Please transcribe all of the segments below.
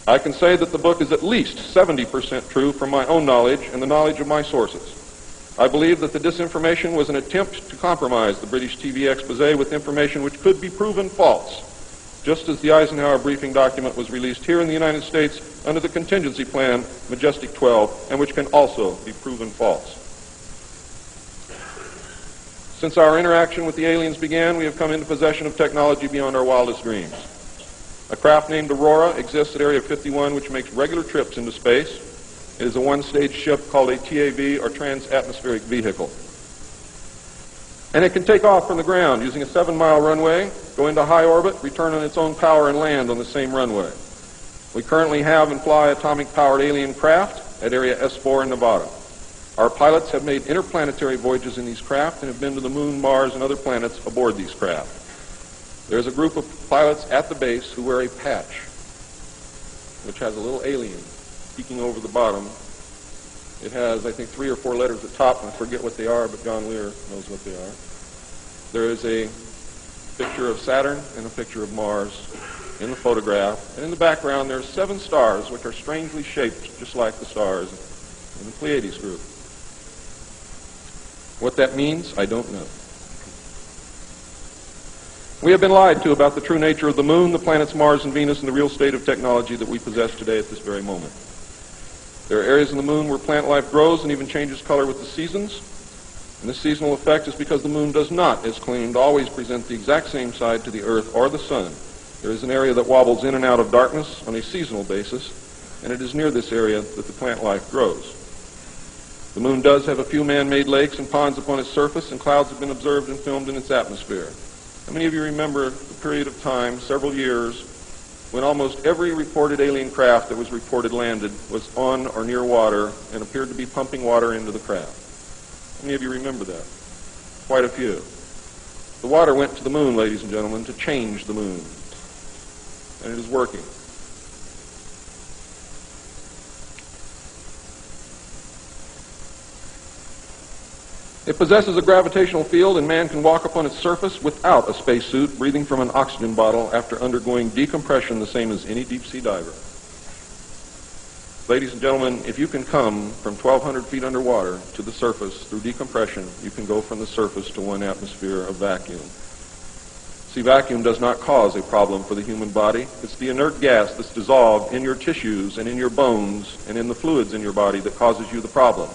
I can say that the book is at least 70% true from my own knowledge and the knowledge of my sources. I believe that the disinformation was an attempt to compromise the British TV expose with information which could be proven false, just as the Eisenhower briefing document was released here in the United States under the contingency plan Majestic 12, and which can also be proven false. Since our interaction with the aliens began, we have come into possession of technology beyond our wildest dreams. A craft named Aurora exists at Area 51, which makes regular trips into space. It is a one-stage ship called a TAV, or Trans-Atmospheric Vehicle. And it can take off from the ground using a 7-mile runway, go into high orbit, return on its own power, and land on the same runway. We currently have and fly atomic-powered alien craft at Area S4 in Nevada. Our pilots have made interplanetary voyages in these craft and have been to the Moon, Mars, and other planets aboard these craft. There's a group of pilots at the base who wear a patch, which has a little alien peeking over the bottom. It has, I think, 3 or 4 letters at the top, and I forget what they are, but John Lear knows what they are. There is a picture of Saturn and a picture of Mars in the photograph, and in the background there are 7 stars, which are strangely shaped just like the stars in the Pleiades group. What that means, I don't know. We have been lied to about the true nature of the Moon, the planets Mars and Venus, and the real state of technology that we possess today at this very moment. There are areas in the Moon where plant life grows and even changes color with the seasons. And this seasonal effect is because the Moon does not, as claimed, always present the exact same side to the Earth or the Sun. There is an area that wobbles in and out of darkness on a seasonal basis, and it is near this area that the plant life grows. The Moon does have a few man-made lakes and ponds upon its surface, and clouds have been observed and filmed in its atmosphere. How many of you remember the period of time, several years, when almost every reported alien craft that was reported landed was on or near water and appeared to be pumping water into the craft? How many of you remember that? Quite a few. The water went to the Moon, ladies and gentlemen, to change the Moon. And it is working. It possesses a gravitational field, and man can walk upon its surface without a spacesuit, breathing from an oxygen bottle after undergoing decompression the same as any deep-sea diver. Ladies and gentlemen, if you can come from 1,200 feet underwater to the surface through decompression, you can go from the surface to 1 atmosphere of vacuum. See, vacuum does not cause a problem for the human body. It's the inert gas that's dissolved in your tissues and in your bones and in the fluids in your body that causes you the problem.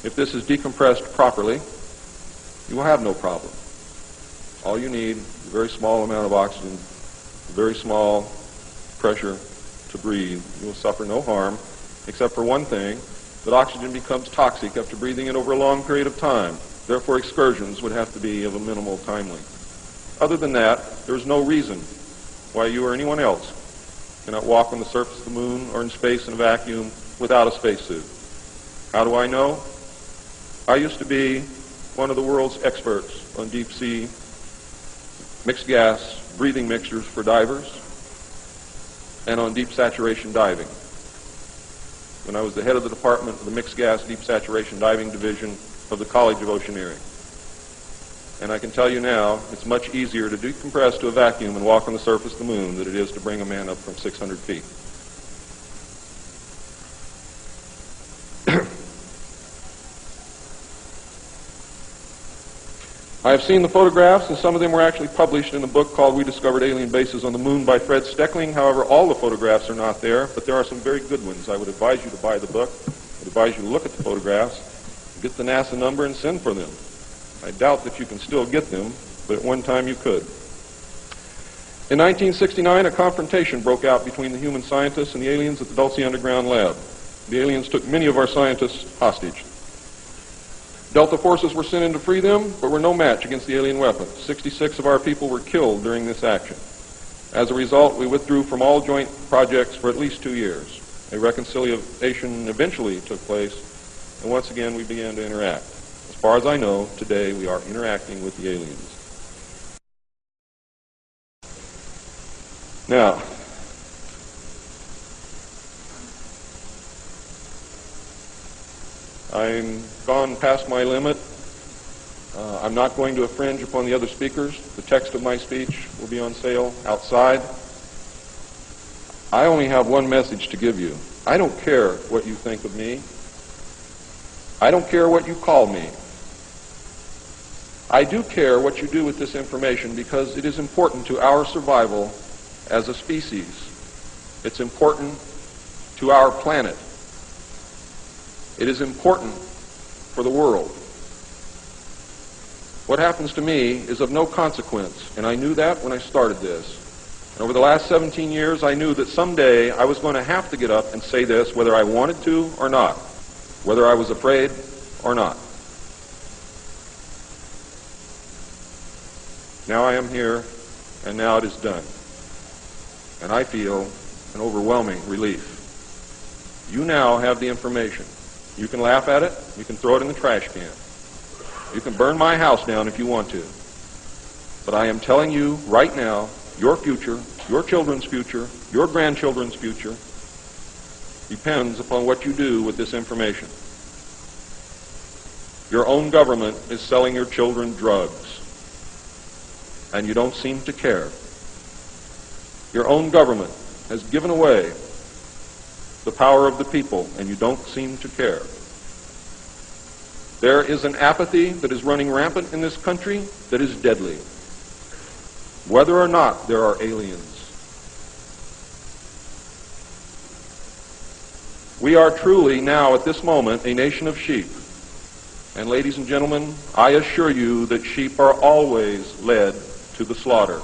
If this is decompressed properly, you will have no problem. All you need is a very small amount of oxygen, a very small pressure to breathe. You will suffer no harm, except for one thing, that oxygen becomes toxic after breathing it over a long period of time. Therefore, excursions would have to be of a minimal time length. Other than that, there is no reason why you or anyone else cannot walk on the surface of the Moon or in space in a vacuum without a spacesuit. How do I know? I used to be one of the world's experts on deep-sea mixed gas breathing mixtures for divers and on deep saturation diving. When I was the head of the department of the mixed gas deep saturation diving division of the College of Oceaneering. And I can tell you now, it's much easier to decompress to a vacuum and walk on the surface of the Moon than it is to bring a man up from 600 feet. I have seen the photographs, and some of them were actually published in a book called We Discovered Alien Bases on the Moon by Fred Steckling. However, all the photographs are not there, but there are some very good ones. I would advise you to buy the book. I would advise you to look at the photographs, get the NASA number, and send for them. I doubt that you can still get them, but at one time you could. In 1969, a confrontation broke out between the human scientists and the aliens at the Dulce Underground Lab. The aliens took many of our scientists hostage. Delta forces were sent in to free them, but were no match against the alien weapons. 66 of our people were killed during this action. As a result, we withdrew from all joint projects for at least 2 years. A reconciliation eventually took place, and once again we began to interact. As far as I know, today we are interacting with the aliens. Now, I'm gone past my limit. I'm not going to infringe upon the other speakers. The text of my speech will be on sale outside. I only have one message to give you. I don't care what you think of me. I don't care what you call me. I do care what you do with this information because it is important to our survival as a species. It's important to our planet. It is important for the world. What happens to me is of no consequence, and I knew that when I started this. And over the last 17 years, I knew that someday I was going to have to get up and say this, whether I wanted to or not, whether I was afraid or not. Now I am here, and now it is done. And I feel an overwhelming relief. You now have the information. You can laugh at it. You can throw it in the trash can. You can burn my house down if you want to. But I am telling you right now, your future, your children's future, your grandchildren's future depends upon what you do with this information. Your own government is selling your children drugs, and you don't seem to care. Your own government has given away the power of the people, and you don't seem to care. There is an apathy that is running rampant in this country that is deadly, whether or not there are aliens. We are truly now, at this moment, a nation of sheep. And ladies and gentlemen, I assure you that sheep are always led to the slaughter.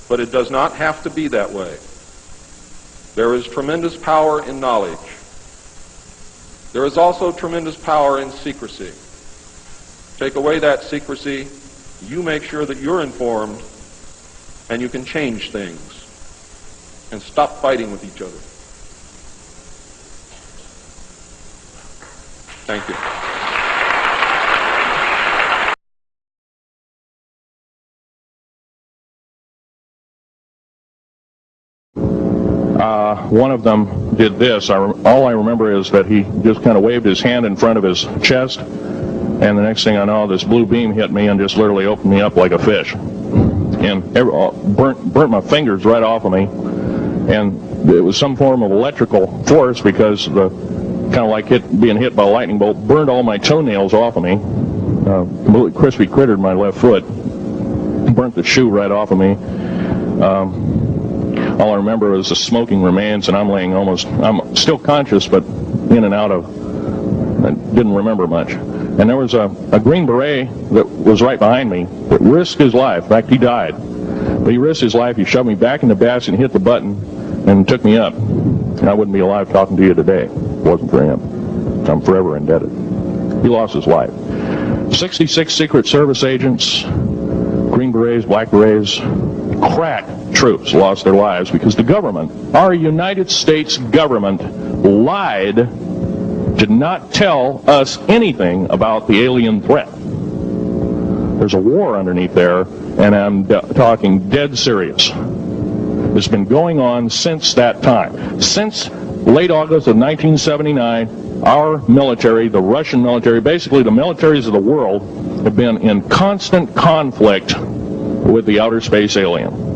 But it does not have to be that way. There is tremendous power in knowledge. There is also tremendous power in secrecy. Take away that secrecy, you make sure that you're informed, and you can change things and stop fighting with each other. Thank you. One of them did this. All I remember is that he just kind of waved his hand in front of his chest, and the next thing I know, this blue beam hit me and just literally opened me up like a fish, and burnt my fingers right off of me. And it was some form of electrical force, because the kind of like being hit by a lightning bolt burned all my toenails off of me. Completely crispy crittered my left foot, burnt the shoe right off of me. All I remember is the smoking remains, and I'm still conscious, but in and out of, I didn't remember much. And there was a Green Beret that was right behind me that risked his life. In fact, he died. But he risked his life. He shoved me back in the basket and hit the button and took me up. And I wouldn't be alive talking to you today if it wasn't for him. I'm forever indebted. He lost his life. 66 Secret Service agents, Green Berets, Black Berets, crack troops lost their lives because the government, our United States government, lied, did not tell us anything about the alien threat. There's a war underneath there, and I'm talking dead serious. It's been going on since that time. Since late August of 1979, our military, the Russian military, basically the militaries of the world, have been in constant conflict with the outer space alien.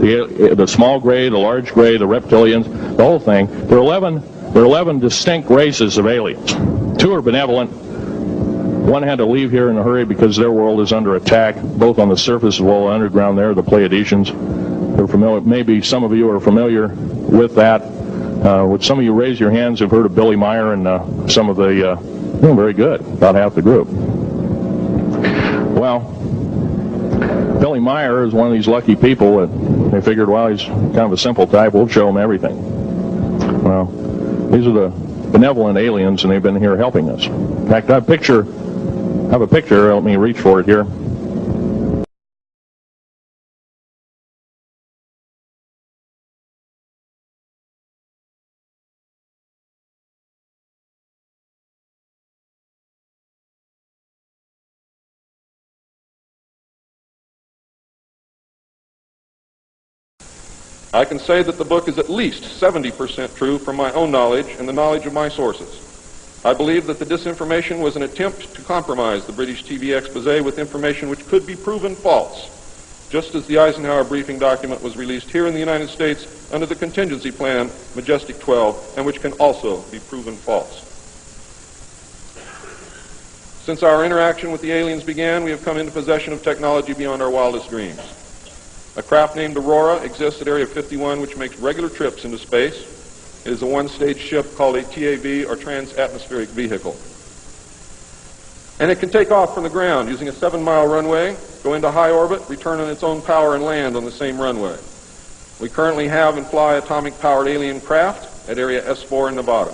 The small gray, the large gray, the reptilians, the whole thing. There are 11 distinct races of aliens. 2 are benevolent. One had to leave here in a hurry because their world is under attack, both on the surface as well as underground there, the Pleiadians. They're familiar. Maybe some of you are familiar with that. Would some of you raise your hands who've heard of Billy Meyer and some of the, very good, about half the group. Well, Billy Meyer is one of these lucky people that they figured, well, he's kind of a simple type, we'll show him everything. Well, these are the benevolent aliens, and they've been here helping us. In fact, I have a picture, let me reach for it here. I can say that the book is at least 70% true from my own knowledge and the knowledge of my sources. I believe that the disinformation was an attempt to compromise the British TV expose with information which could be proven false, just as the Eisenhower briefing document was released here in the United States under the contingency plan Majestic 12, and which can also be proven false. Since our interaction with the aliens began, we have come into possession of technology beyond our wildest dreams. A craft named Aurora exists at Area 51, which makes regular trips into space. It is a one-stage ship called a TAV, or Trans-Atmospheric Vehicle. And it can take off from the ground using a 7-mile runway, go into high orbit, return on its own power, and land on the same runway. We currently have and fly atomic-powered alien craft at Area S4 in Nevada.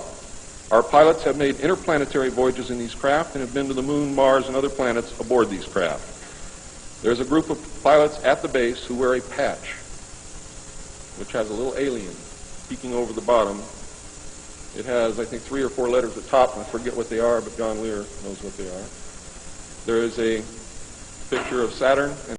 Our pilots have made interplanetary voyages in these craft and have been to the Moon, Mars, and other planets aboard these craft. There's a group of pilots at the base who wear a patch, which has a little alien peeking over the bottom. It has, I think, 3 or 4 letters at the top, and I forget what they are, but John Lear knows what they are. There is a picture of Saturn and